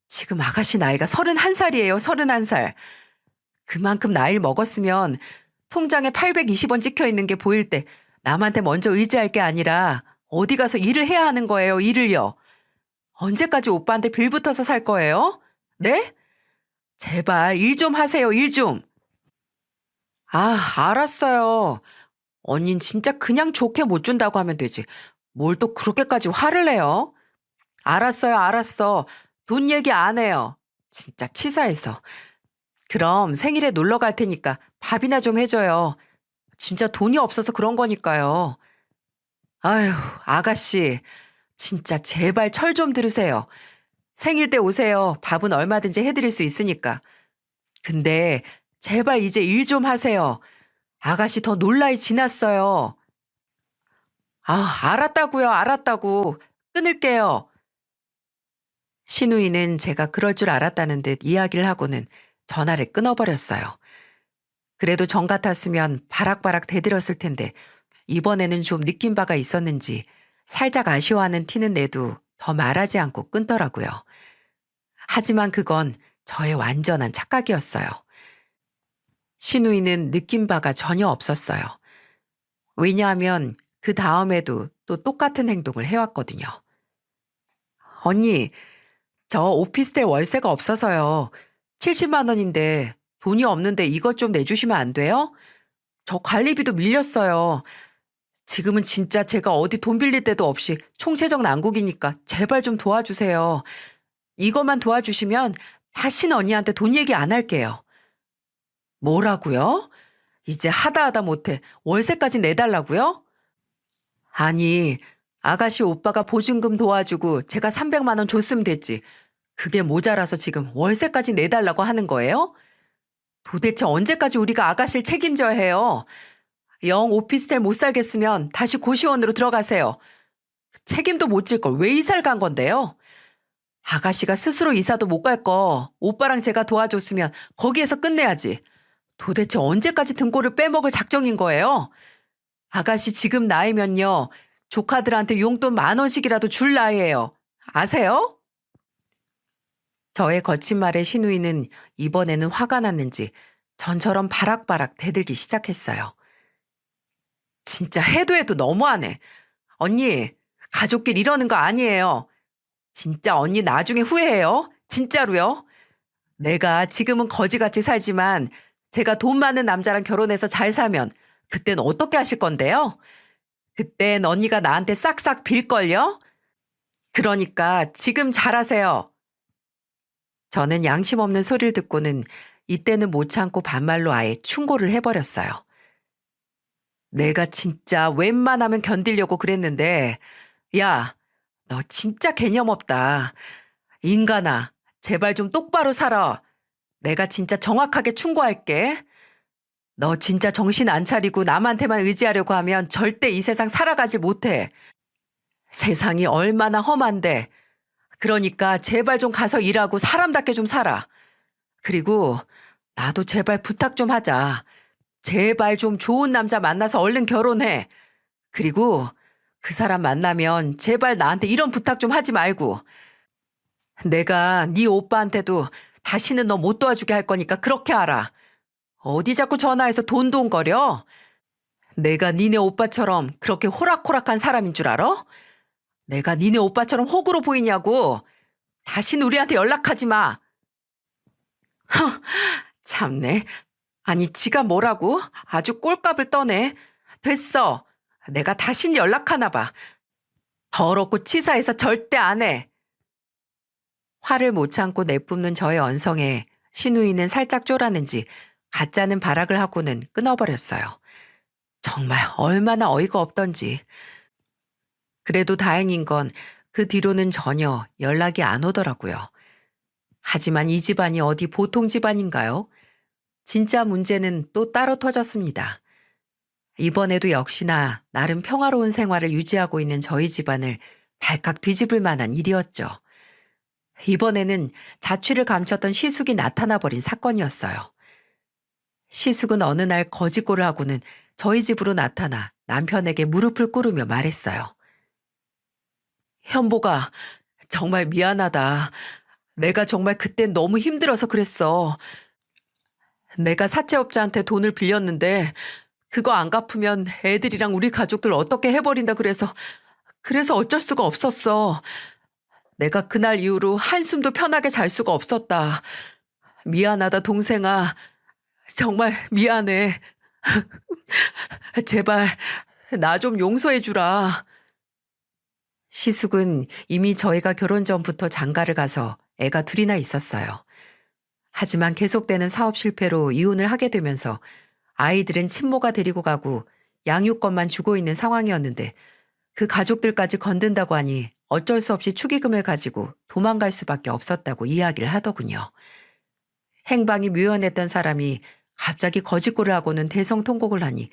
[SPEAKER 1] 지금 아가씨 나이가 31살이에요, 31살. 그만큼 나이를 먹었으면 통장에 820원 찍혀 있는 게 보일 때 남한테 먼저 의지할 게 아니라 어디 가서 일을 해야 하는 거예요, 일을요. 언제까지 오빠한테 빌붙어서 살 거예요? 네? 제발 일 좀 하세요, 일 좀. 아, 알았어요. 언닌 진짜 그냥 좋게 못 준다고 하면 되지. 뭘 또 그렇게까지 화를 내요? 알았어요, 알았어. 돈 얘기 안 해요. 진짜 치사해서. 그럼 생일에 놀러 갈 테니까 밥이나 좀 해줘요. 진짜 돈이 없어서 그런 거니까요. 아휴, 아가씨. 진짜 제발 철 좀 들으세요. 생일 때 오세요. 밥은 얼마든지 해드릴 수 있으니까. 근데 제발 이제 일 좀 하세요. 아가씨 더 놀라이 지났어요. 아, 알았다고요, 알았다고. 끊을게요. 신우이는 제가 그럴 줄 알았다는 듯 이야기를 하고는 전화를 끊어버렸어요. 그래도 전 같았으면 바락바락 대들었을 텐데 이번에는 좀 느낀 바가 있었는지 살짝 아쉬워하는 티는 내도 더 말하지 않고 끊더라고요. 하지만 그건 저의 완전한 착각이었어요. 신우이는 느낀 바가 전혀 없었어요. 왜냐하면 그 다음에도 또 똑같은 행동을 해왔거든요. 언니, 저 오피스텔 월세가 없어서요. 70만 원인데 돈이 없는데 이것 좀 내주시면 안 돼요? 저 관리비도 밀렸어요. 지금은 진짜 제가 어디 돈 빌릴 데도 없이 총체적 난국이니까 제발 좀 도와주세요. 이것만 도와주시면 다시는 언니한테 돈 얘기 안 할게요. 뭐라고요? 이제 하다 못해 월세까지 내달라고요? 아니, 아가씨 오빠가 보증금 도와주고 제가 300만 원 줬으면 됐지. 그게 모자라서 지금 월세까지 내달라고 하는 거예요? 도대체 언제까지 우리가 아가씨를 책임져야 해요? 영 오피스텔 못 살겠으면 다시 고시원으로 들어가세요. 책임도 못 질 걸 왜 이사를 간 건데요? 아가씨가 스스로 이사도 못 갈 거 오빠랑 제가 도와줬으면 거기에서 끝내야지. 도대체 언제까지 등골을 빼먹을 작정인 거예요? 아가씨 지금 나이면요. 조카들한테 용돈 10,000원씩이라도 줄 나이예요. 아세요? 저의 거친 말에 신우이는 이번에는 화가 났는지 전처럼 바락바락 대들기 시작했어요. 진짜 해도 해도 너무하네. 언니, 가족끼리 이러는 거 아니에요. 진짜 언니 나중에 후회해요. 진짜로요. 내가 지금은 거지같이 살지만 제가 돈 많은 남자랑 결혼해서 잘 살면 그땐 어떻게 하실 건데요? 그땐 언니가 나한테 싹싹 빌걸요? 그러니까 지금 잘하세요. 저는 양심 없는 소리를 듣고는 이때는 못 참고 반말로 아예 충고를 해버렸어요. 내가 진짜 웬만하면 견디려고 그랬는데, 야, 너 진짜 개념 없다. 인간아, 제발 좀 똑바로 살아. 내가 진짜 정확하게 충고할게. 너 진짜 정신 안 차리고 남한테만 의지하려고 하면 절대 이 세상 살아가지 못해. 세상이 얼마나 험한데. 그러니까 제발 좀 가서 일하고 사람답게 좀 살아. 그리고 나도 제발 부탁 좀 하자. 제발 좀 좋은 남자 만나서 얼른 결혼해. 그리고 그 사람 만나면 제발 나한테 이런 부탁 좀 하지 말고. 내가 네 오빠한테도 다시는 너 못 도와주게 할 거니까 그렇게 알아. 어디 자꾸 전화해서 돈돈거려? 내가 니네 오빠처럼 그렇게 호락호락한 사람인 줄 알아? 내가 니네 오빠처럼 호구로 보이냐고. 다신 우리한테 연락하지 마. 참네. 아니 지가 뭐라고? 아주 꼴값을 떠네. 됐어. 내가 다신 연락하나 봐. 더럽고 치사해서 절대 안 해. 화를 못 참고 내뿜는 저의 언성에 신우이는 살짝 쫄았는지 가짜는 발악을 하고는 끊어버렸어요. 정말 얼마나 어이가 없던지. 그래도 다행인 건 그 뒤로는 전혀 연락이 안 오더라고요. 하지만 이 집안이 어디 보통 집안인가요? 진짜 문제는 또 따로 터졌습니다. 이번에도 역시나 나름 평화로운 생활을 유지하고 있는 저희 집안을 발칵 뒤집을 만한 일이었죠. 이번에는 자취를 감췄던 시숙이 나타나 버린 사건이었어요. 시숙은 어느 날 거짓골을 하고는 저희 집으로 나타나 남편에게 무릎을 꿇으며 말했어요. 현보가 정말 미안하다. 내가 정말 그땐 너무 힘들어서 그랬어. 내가 사채업자한테 돈을 빌렸는데 그거 안 갚으면 애들이랑 우리 가족들 어떻게 해버린다 그래서 어쩔 수가 없었어. 내가 그날 이후로 한숨도 편하게 잘 수가 없었다. 미안하다 동생아. 정말 미안해. 제발 나 좀 용서해 주라. 시숙은 이미 저희가 결혼 전부터 장가를 가서 애가 둘이나 있었어요. 하지만 계속되는 사업 실패로 이혼을 하게 되면서 아이들은 친모가 데리고 가고 양육권만 주고 있는 상황이었는데 그 가족들까지 건든다고 하니 어쩔 수 없이 축의금을 가지고 도망갈 수밖에 없었다고 이야기를 하더군요. 행방이 묘연했던 사람이 갑자기 거짓골을 하고는 대성통곡을 하니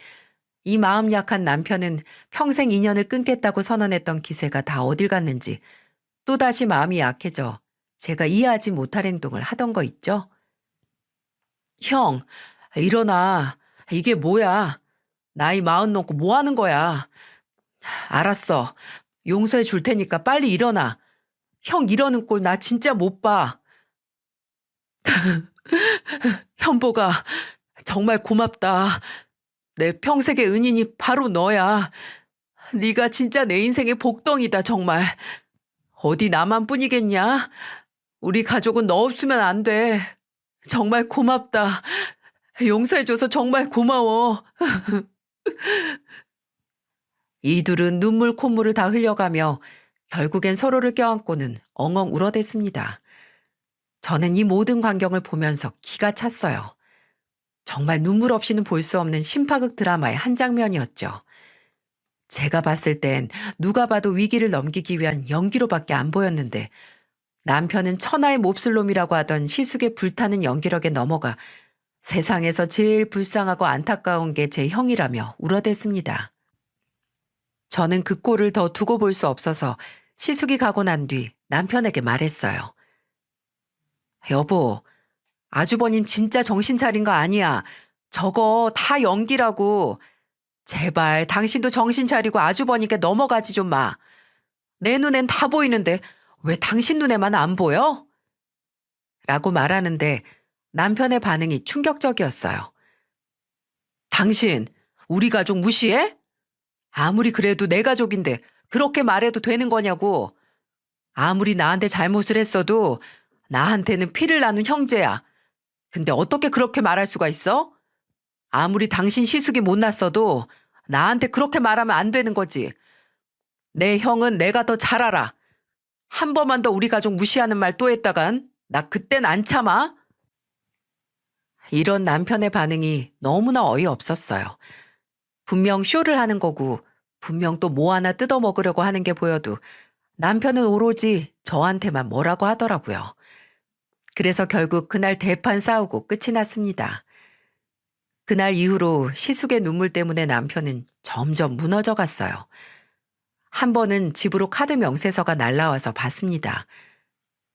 [SPEAKER 1] 이 마음 약한 남편은 평생 인연을 끊겠다고 선언했던 기세가 다 어딜 갔는지 또다시 마음이 약해져 제가 이해하지 못할 행동을 하던 거 있죠? 형, 일어나. 이게 뭐야? 나이 40 넘고 뭐 하는 거야? 알았어. 용서해 줄 테니까 빨리 일어나. 형 이러는 꼴 나 진짜 못 봐. 현보가 정말 고맙다. 내 평생의 은인이 바로 너야. 네가 진짜 내 인생의 복덩이다 정말. 어디 나만 뿐이겠냐? 우리 가족은 너 없으면 안 돼. 정말 고맙다. 용서해줘서 정말 고마워. 이 둘은 눈물 콧물을 다 흘려가며 결국엔 서로를 껴안고는 엉엉 울어댔습니다. 저는 이 모든 광경을 보면서 기가 찼어요. 정말 눈물 없이는 볼 수 없는 심파극 드라마의 한 장면이었죠. 제가 봤을 땐 누가 봐도 위기를 넘기기 위한 연기로밖에 안 보였는데 남편은 천하의 몹쓸 놈이라고 하던 시숙의 불타는 연기력에 넘어가 세상에서 제일 불쌍하고 안타까운 게 제 형이라며 울어댔습니다. 저는 그 꼴을 더 두고 볼 수 없어서 시숙이 가고 난 뒤 남편에게 말했어요. 여보, 아주버님 진짜 정신 차린 거 아니야. 저거 다 연기라고. 제발 당신도 정신 차리고 아주버님께 넘어가지 좀 마. 내 눈엔 다 보이는데 왜 당신 눈에만 안 보여? 라고 말하는데 남편의 반응이 충격적이었어요. 당신, 우리 가족 무시해? 아무리 그래도 내 가족인데 그렇게 말해도 되는 거냐고. 아무리 나한테 잘못을 했어도 나한테는 피를 나눈 형제야. 근데 어떻게 그렇게 말할 수가 있어? 아무리 당신 시숙이 못났어도 나한테 그렇게 말하면 안 되는 거지. 내 형은 내가 더 잘 알아. 한 번만 더 우리 가족 무시하는 말 또 했다간 나 그땐 안 참아. 이런 남편의 반응이 너무나 어이없었어요. 분명 쇼를 하는 거고 분명 또 뭐 하나 뜯어먹으려고 하는 게 보여도 남편은 오로지 저한테만 뭐라고 하더라고요. 그래서 결국 그날 대판 싸우고 끝이 났습니다. 그날 이후로 시숙의 눈물 때문에 남편은 점점 무너져 갔어요. 한 번은 집으로 카드 명세서가 날라와서 봤습니다.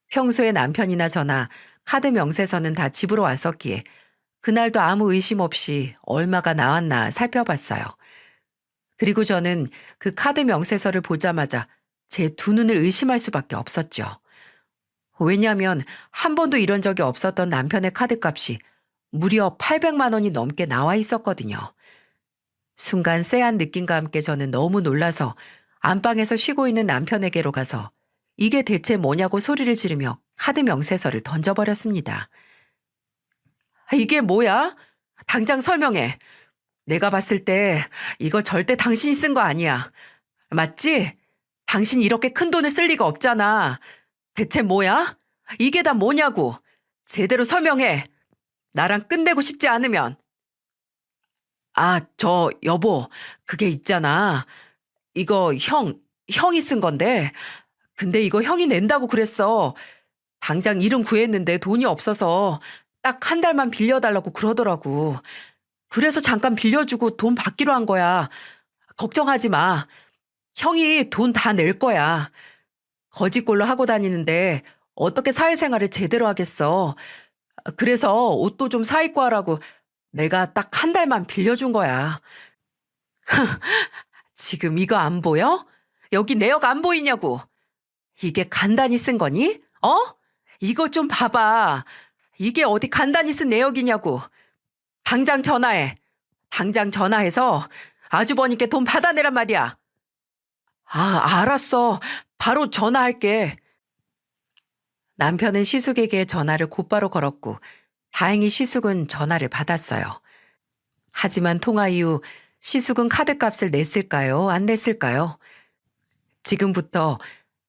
[SPEAKER 1] 평소에 남편이나 저나 카드 명세서는 다 집으로 왔었기에 그날도 아무 의심 없이 얼마가 나왔나 살펴봤어요. 그리고 저는 그 카드 명세서를 보자마자 제 두 눈을 의심할 수밖에 없었죠. 왜냐하면 한 번도 이런 적이 없었던 남편의 카드값이 무려 800만 원이 넘게 나와 있었거든요. 순간 쎄한 느낌과 함께 저는 너무 놀라서 안방에서 쉬고 있는 남편에게로 가서 이게 대체 뭐냐고 소리를 지르며 카드 명세서를 던져버렸습니다. 이게 뭐야? 당장 설명해. 내가 봤을 때 이거 절대 당신이 쓴 거 아니야. 맞지? 당신이 이렇게 큰 돈을 쓸 리가 없잖아. 대체 뭐야? 이게 다 뭐냐고. 제대로 설명해. 나랑 끝내고 싶지 않으면. 여보, 그게 있잖아. 이거 형이 쓴 건데. 근데 이거 형이 낸다고 그랬어. 당장 일은 구했는데 돈이 없어서 딱 한 달만 빌려달라고 그러더라고. 그래서 잠깐 빌려주고 돈 받기로 한 거야. 걱정하지 마. 형이 돈 다 낼 거야. 거짓골로 하고 다니는데 어떻게 사회생활을 제대로 하겠어. 그래서 옷도 좀 사 입고 하라고 내가 딱 한 달만 빌려준 거야. 지금 이거 안 보여? 여기 내역 안 보이냐고. 이게 간단히 쓴 거니? 어? 이거 좀 봐봐. 이게 어디 간단히 쓴 내역이냐고. 당장 전화해. 당장 전화해서 아주버님께 돈 받아내란 말이야. 알았어. 바로 전화할게. 남편은 시숙에게 전화를 곧바로 걸었고 다행히 시숙은 전화를 받았어요. 하지만 통화 이후 시숙은 카드값을 냈을까요? 안 냈을까요? 지금부터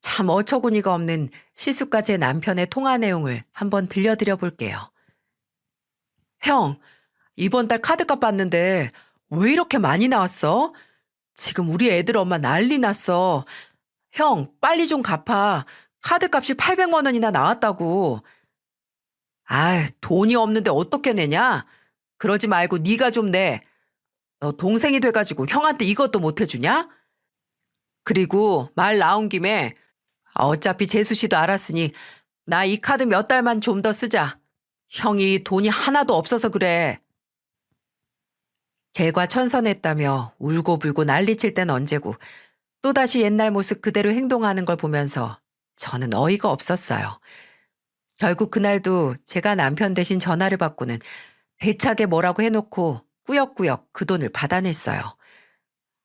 [SPEAKER 1] 참 어처구니가 없는 시숙과 제 남편의 통화 내용을 한번 들려드려 볼게요. 형, 이번 달 카드값 받는데 왜 이렇게 많이 나왔어? 지금 우리 애들 엄마 난리 났어. 형, 빨리 좀 갚아. 카드값이 800만 원이나 나왔다고. 돈이 없는데 어떻게 내냐? 그러지 말고 네가 좀 내. 너 동생이 돼가지고 형한테 이것도 못 해주냐? 그리고 말 나온 김에 어차피 재수 씨도 알았으니 나 이 카드 몇 달만 좀 더 쓰자. 형이 돈이 하나도 없어서 그래. 개과천선했다며 울고불고 난리칠 땐 언제고 또다시 옛날 모습 그대로 행동하는 걸 보면서 저는 어이가 없었어요. 결국 그날도 제가 남편 대신 전화를 받고는 대차게 뭐라고 해놓고 꾸역꾸역 그 돈을 받아냈어요.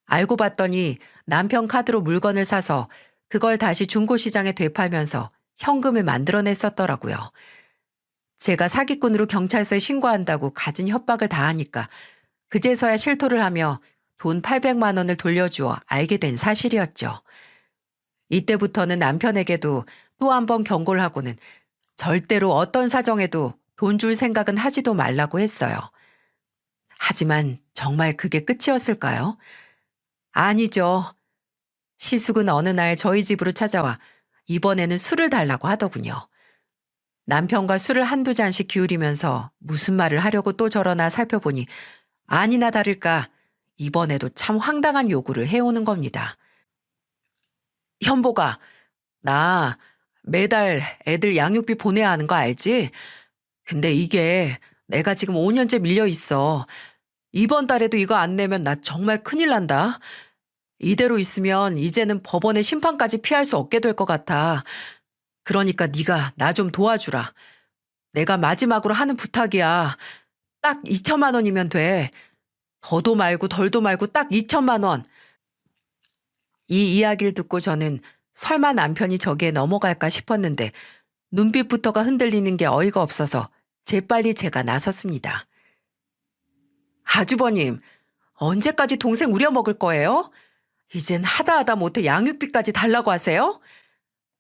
[SPEAKER 1] 알고 봤더니 남편 카드로 물건을 사서 그걸 다시 중고시장에 되팔면서 현금을 만들어냈었더라고요. 제가 사기꾼으로 경찰서에 신고한다고 갖은 협박을 다하니까 그제서야 실토를 하며 돈 800만 원을 돌려주어 알게 된 사실이었죠. 이때부터는 남편에게도 또 한 번 경고를 하고는 절대로 어떤 사정에도 돈 줄 생각은 하지도 말라고 했어요. 하지만 정말 그게 끝이었을까요? 아니죠. 시숙은 어느 날 저희 집으로 찾아와 이번에는 술을 달라고 하더군요. 남편과 술을 한두 잔씩 기울이면서 무슨 말을 하려고 또 저러나 살펴보니 아니나 다를까 이번에도 참 황당한 요구를 해오는 겁니다. 현보가, 나 매달 애들 양육비 보내야 하는 거 알지? 근데 이게 내가 지금 5년째 밀려 있어. 이번 달에도 이거 안 내면 나 정말 큰일 난다. 이대로 있으면 이제는 법원의 심판까지 피할 수 없게 될 것 같아. 그러니까 네가 나 좀 도와주라. 내가 마지막으로 하는 부탁이야. 딱 2천만 원이면 돼. 더도 말고 덜도 말고 딱 2천만 원. 이 이야기를 듣고 저는 설마 남편이 저기에 넘어갈까 싶었는데 눈빛부터가 흔들리는 게 어이가 없어서 재빨리 제가 나섰습니다. 아주버님, 언제까지 동생 우려먹을 거예요? 이젠 하다 못해 양육비까지 달라고 하세요?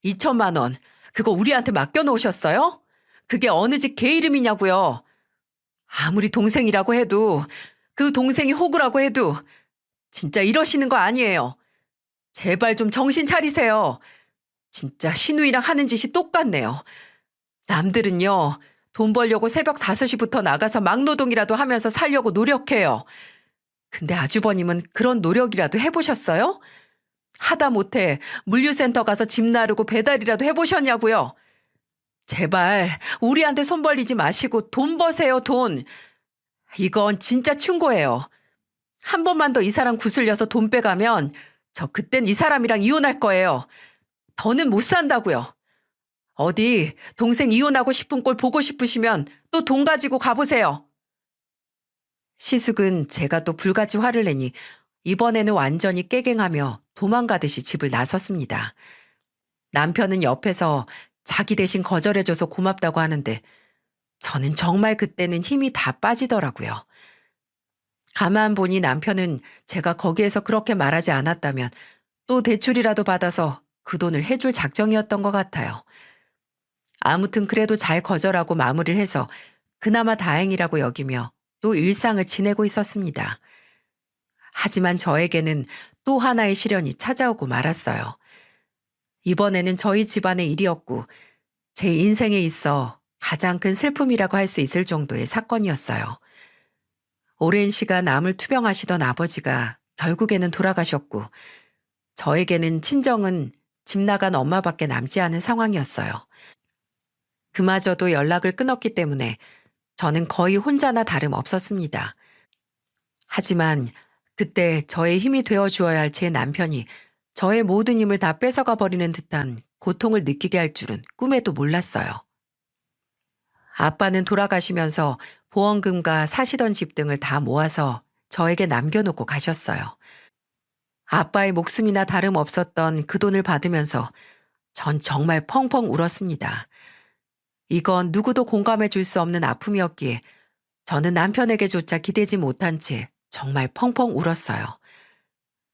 [SPEAKER 1] 2천만 원, 그거 우리한테 맡겨놓으셨어요? 그게 어느 집 개 이름이냐고요? 아무리 동생이라고 해도, 그 동생이 호구라고 해도 진짜 이러시는 거 아니에요. 제발 좀 정신 차리세요. 진짜 신우이랑 하는 짓이 똑같네요. 남들은요, 돈 벌려고 새벽 5시부터 나가서 막노동이라도 하면서 살려고 노력해요. 근데 아주버님은 그런 노력이라도 해보셨어요? 하다못해 물류센터 가서 짐 나르고 배달이라도 해보셨냐고요? 제발 우리한테 손 벌리지 마시고 돈 버세요, 돈. 이건 진짜 충고예요. 한 번만 더 이 사람 구슬려서 돈 빼가면 저 그땐 이 사람이랑 이혼할 거예요. 더는 못 산다고요. 어디 동생 이혼하고 싶은 꼴 보고 싶으시면 또 돈 가지고 가보세요. 시숙은 제가 또 불같이 화를 내니 이번에는 완전히 깨갱하며 도망가듯이 집을 나섰습니다. 남편은 옆에서 자기 대신 거절해줘서 고맙다고 하는데 저는 정말 그때는 힘이 다 빠지더라고요. 가만 보니 남편은 제가 거기에서 그렇게 말하지 않았다면 또 대출이라도 받아서 그 돈을 해줄 작정이었던 것 같아요. 아무튼 그래도 잘 거절하고 마무리를 해서 그나마 다행이라고 여기며 또 일상을 지내고 있었습니다. 하지만 저에게는 또 하나의 시련이 찾아오고 말았어요. 이번에는 저희 집안의 일이었고 제 인생에 있어 가장 큰 슬픔이라고 할 수 있을 정도의 사건이었어요. 오랜 시간 암을 투병하시던 아버지가 결국에는 돌아가셨고 저에게는 친정은 집 나간 엄마밖에 남지 않은 상황이었어요. 그마저도 연락을 끊었기 때문에 저는 거의 혼자나 다름없었습니다. 하지만 그때 저의 힘이 되어주어야 할 제 남편이 저의 모든 힘을 다 뺏어가 버리는 듯한 고통을 느끼게 할 줄은 꿈에도 몰랐어요. 아빠는 돌아가시면서 보험금과 사시던 집 등을 다 모아서 저에게 남겨놓고 가셨어요. 아빠의 목숨이나 다름없었던 그 돈을 받으면서 전 정말 펑펑 울었습니다. 이건 누구도 공감해 줄 수 없는 아픔이었기에 저는 남편에게조차 기대지 못한 채 정말 펑펑 울었어요.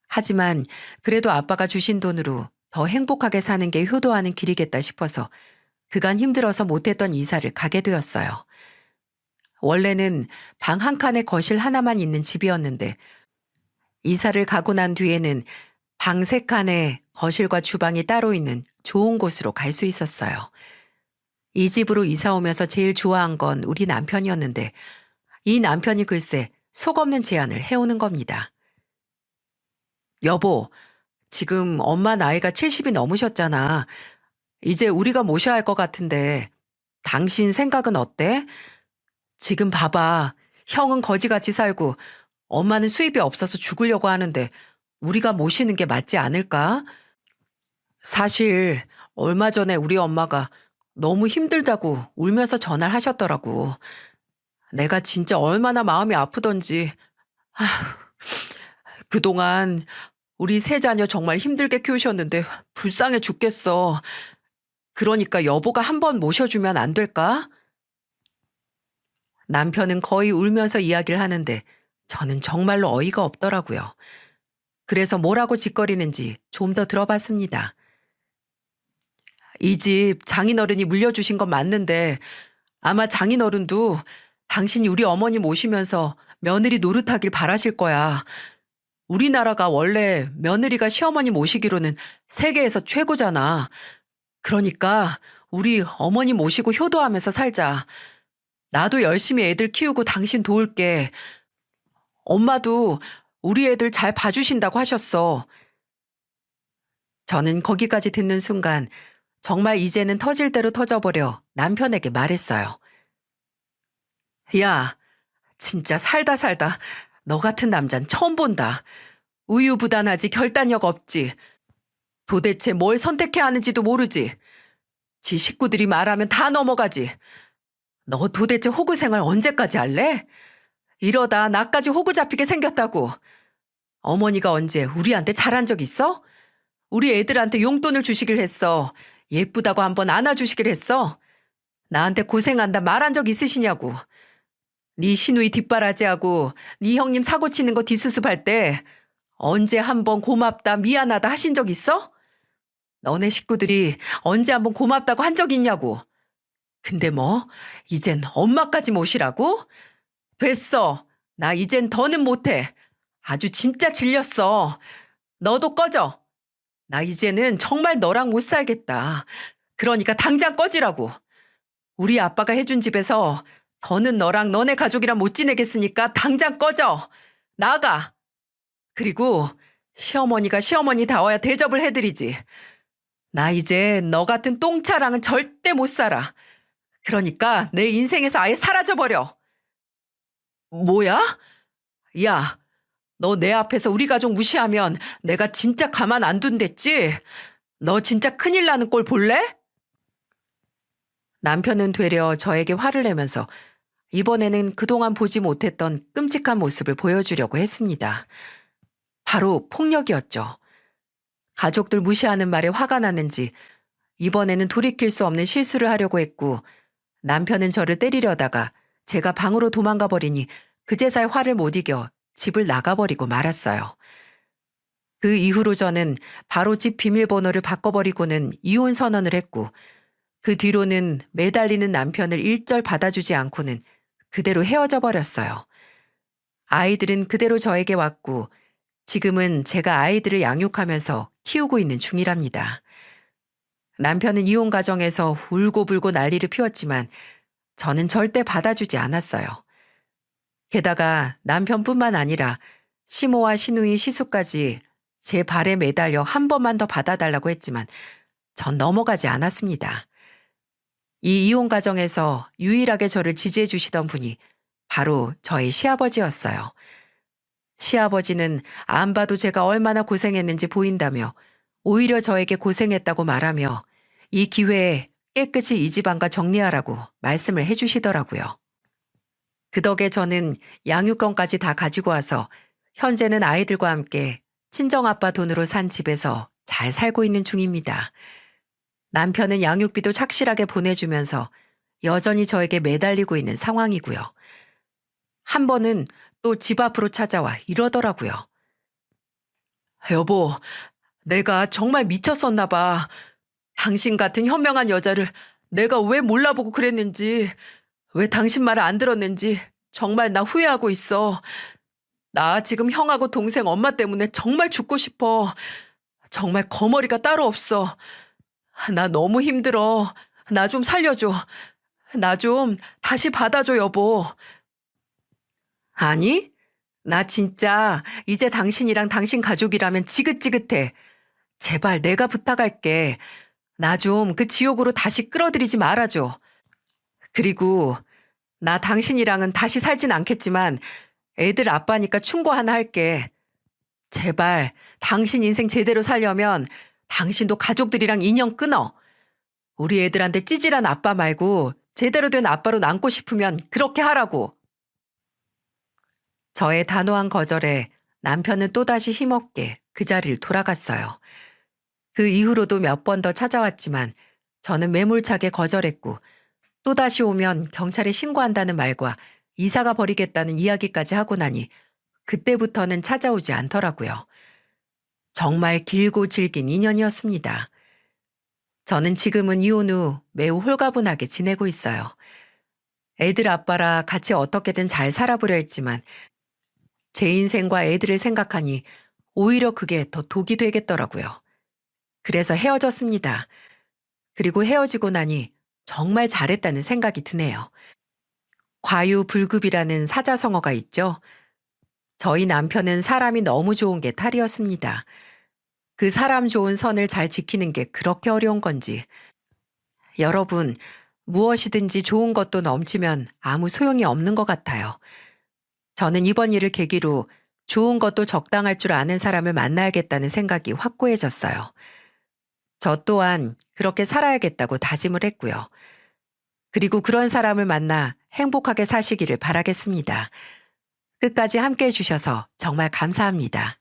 [SPEAKER 1] 하지만 그래도 아빠가 주신 돈으로 더 행복하게 사는 게 효도하는 길이겠다 싶어서 그간 힘들어서 못했던 이사를 가게 되었어요. 원래는 방 한 칸에 거실 하나만 있는 집이었는데 이사를 가고 난 뒤에는 방 3칸에 거실과 주방이 따로 있는 좋은 곳으로 갈 수 있었어요. 이 집으로 이사 오면서 제일 좋아한 건 우리 남편이었는데 이 남편이 글쎄 속 없는 제안을 해오는 겁니다. 여보, 지금 엄마 나이가 70이 넘으셨잖아. 이제 우리가 모셔야 할 것 같은데 당신 생각은 어때? 지금 봐봐. 형은 거지같이 살고 엄마는 수입이 없어서 죽으려고 하는데 우리가 모시는 게 맞지 않을까? 사실 얼마 전에 우리 엄마가 너무 힘들다고 울면서 전화를 하셨더라고. 내가 진짜 얼마나 마음이 아프던지. 아휴, 그동안 우리 3자녀 정말 힘들게 키우셨는데 불쌍해 죽겠어. 그러니까 여보가 한번 모셔주면 안 될까? 남편은 거의 울면서 이야기를 하는데 저는 정말로 어이가 없더라고요. 그래서 뭐라고 짓거리는지 좀 더 들어봤습니다. 이 집 장인어른이 물려주신 건 맞는데 아마 장인어른도 당신이 우리 어머니 모시면서 며느리 노릇하길 바라실 거야. 우리나라가 원래 며느리가 시어머니 모시기로는 세계에서 최고잖아. 그러니까 우리 어머니 모시고 효도하면서 살자. 나도 열심히 애들 키우고 당신 도울게. 엄마도 우리 애들 잘 봐주신다고 하셨어. 저는 거기까지 듣는 순간 정말 이제는 터질 대로 터져버려 남편에게 말했어요. 야, 진짜 살다 너 같은 남잔 처음 본다. 우유부단하지 결단력 없지. 도대체 뭘 선택해야 하는지도 모르지. 지 식구들이 말하면 다 넘어가지. 너 도대체 호구 생활 언제까지 할래? 이러다 나까지 호구 잡히게 생겼다고. 어머니가 언제 우리한테 잘한 적 있어? 우리 애들한테 용돈을 주시길 했어. 예쁘다고 한번 안아주시길 했어. 나한테 고생한다 말한 적 있으시냐고. 네 시누이 뒷바라지하고 네 형님 사고 치는 거 뒷수습할 때 언제 한번 고맙다 미안하다 하신 적 있어? 너네 식구들이 언제 한번 고맙다고 한 적 있냐고. 근데 뭐 이젠 엄마까지 모시라고? 됐어. 나 이젠 더는 못해. 아주 진짜 질렸어. 너도 꺼져. 나 이제는 정말 너랑 못 살겠다. 그러니까 당장 꺼지라고. 우리 아빠가 해준 집에서 더는 너랑 너네 가족이랑 못 지내겠으니까 당장 꺼져. 나가. 그리고 시어머니가 시어머니 다워야 대접을 해드리지. 나 이제 너 같은 똥차랑은 절대 못 살아. 그러니까 내 인생에서 아예 사라져버려. 뭐야? 야, 너 내 앞에서 우리 가족 무시하면 내가 진짜 가만 안 둔댔지? 너 진짜 큰일 나는 꼴 볼래? 남편은 되려 저에게 화를 내면서 이번에는 그동안 보지 못했던 끔찍한 모습을 보여주려고 했습니다. 바로 폭력이었죠. 가족들 무시하는 말에 화가 났는지 이번에는 돌이킬 수 없는 실수를 하려고 했고 남편은 저를 때리려다가 제가 방으로 도망가 버리니 그제서야 화를 못 이겨 집을 나가버리고 말았어요. 그 이후로 저는 바로 집 비밀번호를 바꿔버리고는 이혼 선언을 했고 그 뒤로는 매달리는 남편을 일절 받아주지 않고는 그대로 헤어져 버렸어요. 아이들은 그대로 저에게 왔고 지금은 제가 아이들을 양육하면서 키우고 있는 중이랍니다. 남편은 이혼 가정에서 울고불고 난리를 피웠지만 저는 절대 받아주지 않았어요. 게다가 남편뿐만 아니라 시모와 시누이 시수까지 제 발에 매달려 한 번만 더 받아달라고 했지만 전 넘어가지 않았습니다. 이 이혼 가정에서 유일하게 저를 지지해 주시던 분이 바로 저희 시아버지였어요. 시아버지는 안 봐도 제가 얼마나 고생했는지 보인다며 오히려 저에게 고생했다고 말하며 이 기회에 깨끗이 이 집안과 정리하라고 말씀을 해주시더라고요. 그 덕에 저는 양육권까지 다 가지고 와서 현재는 아이들과 함께 친정아빠 돈으로 산 집에서 잘 살고 있는 중입니다. 남편은 양육비도 착실하게 보내주면서 여전히 저에게 매달리고 있는 상황이고요. 한 번은 또 집 앞으로 찾아와 이러더라고요. 여보, 내가 정말 미쳤었나 봐. 당신 같은 현명한 여자를 내가 왜 몰라보고 그랬는지, 왜 당신 말을 안 들었는지 정말 나 후회하고 있어. 나 지금 형하고 동생 엄마 때문에 정말 죽고 싶어. 정말 거머리가 따로 없어. 나 너무 힘들어. 나 좀 살려줘. 나 좀 다시 받아줘, 여보. 아니, 나 진짜 이제 당신이랑 당신 가족이라면 지긋지긋해. 제발 내가 부탁할게. 나 좀 그 지옥으로 다시 끌어들이지 말아줘. 그리고 나 당신이랑은 다시 살진 않겠지만 애들 아빠니까 충고 하나 할게. 제발 당신 인생 제대로 살려면 당신도 가족들이랑 인연 끊어. 우리 애들한테 찌질한 아빠 말고 제대로 된 아빠로 남고 싶으면 그렇게 하라고. 저의 단호한 거절에 남편은 또다시 힘없게 그 자리를 돌아갔어요. 그 이후로도 몇 번 더 찾아왔지만 저는 매몰차게 거절했고 또다시 오면 경찰에 신고한다는 말과 이사가 버리겠다는 이야기까지 하고 나니 그때부터는 찾아오지 않더라고요. 정말 길고 질긴 인연이었습니다. 저는 지금은 이혼 후 매우 홀가분하게 지내고 있어요. 애들 아빠라 같이 어떻게든 잘 살아보려 했지만 제 인생과 애들을 생각하니 오히려 그게 더 독이 되겠더라고요. 그래서 헤어졌습니다. 그리고 헤어지고 나니 정말 잘했다는 생각이 드네요. 과유불급이라는 사자성어가 있죠. 저희 남편은 사람이 너무 좋은 게 탈이었습니다. 그 사람 좋은 선을 잘 지키는 게 그렇게 어려운 건지. 여러분, 무엇이든지 좋은 것도 넘치면 아무 소용이 없는 것 같아요. 저는 이번 일을 계기로 좋은 것도 적당할 줄 아는 사람을 만나야겠다는 생각이 확고해졌어요. 저 또한 그렇게 살아야겠다고 다짐을 했고요. 그리고 그런 사람을 만나 행복하게 사시기를 바라겠습니다. 끝까지 함께 해주셔서 정말 감사합니다.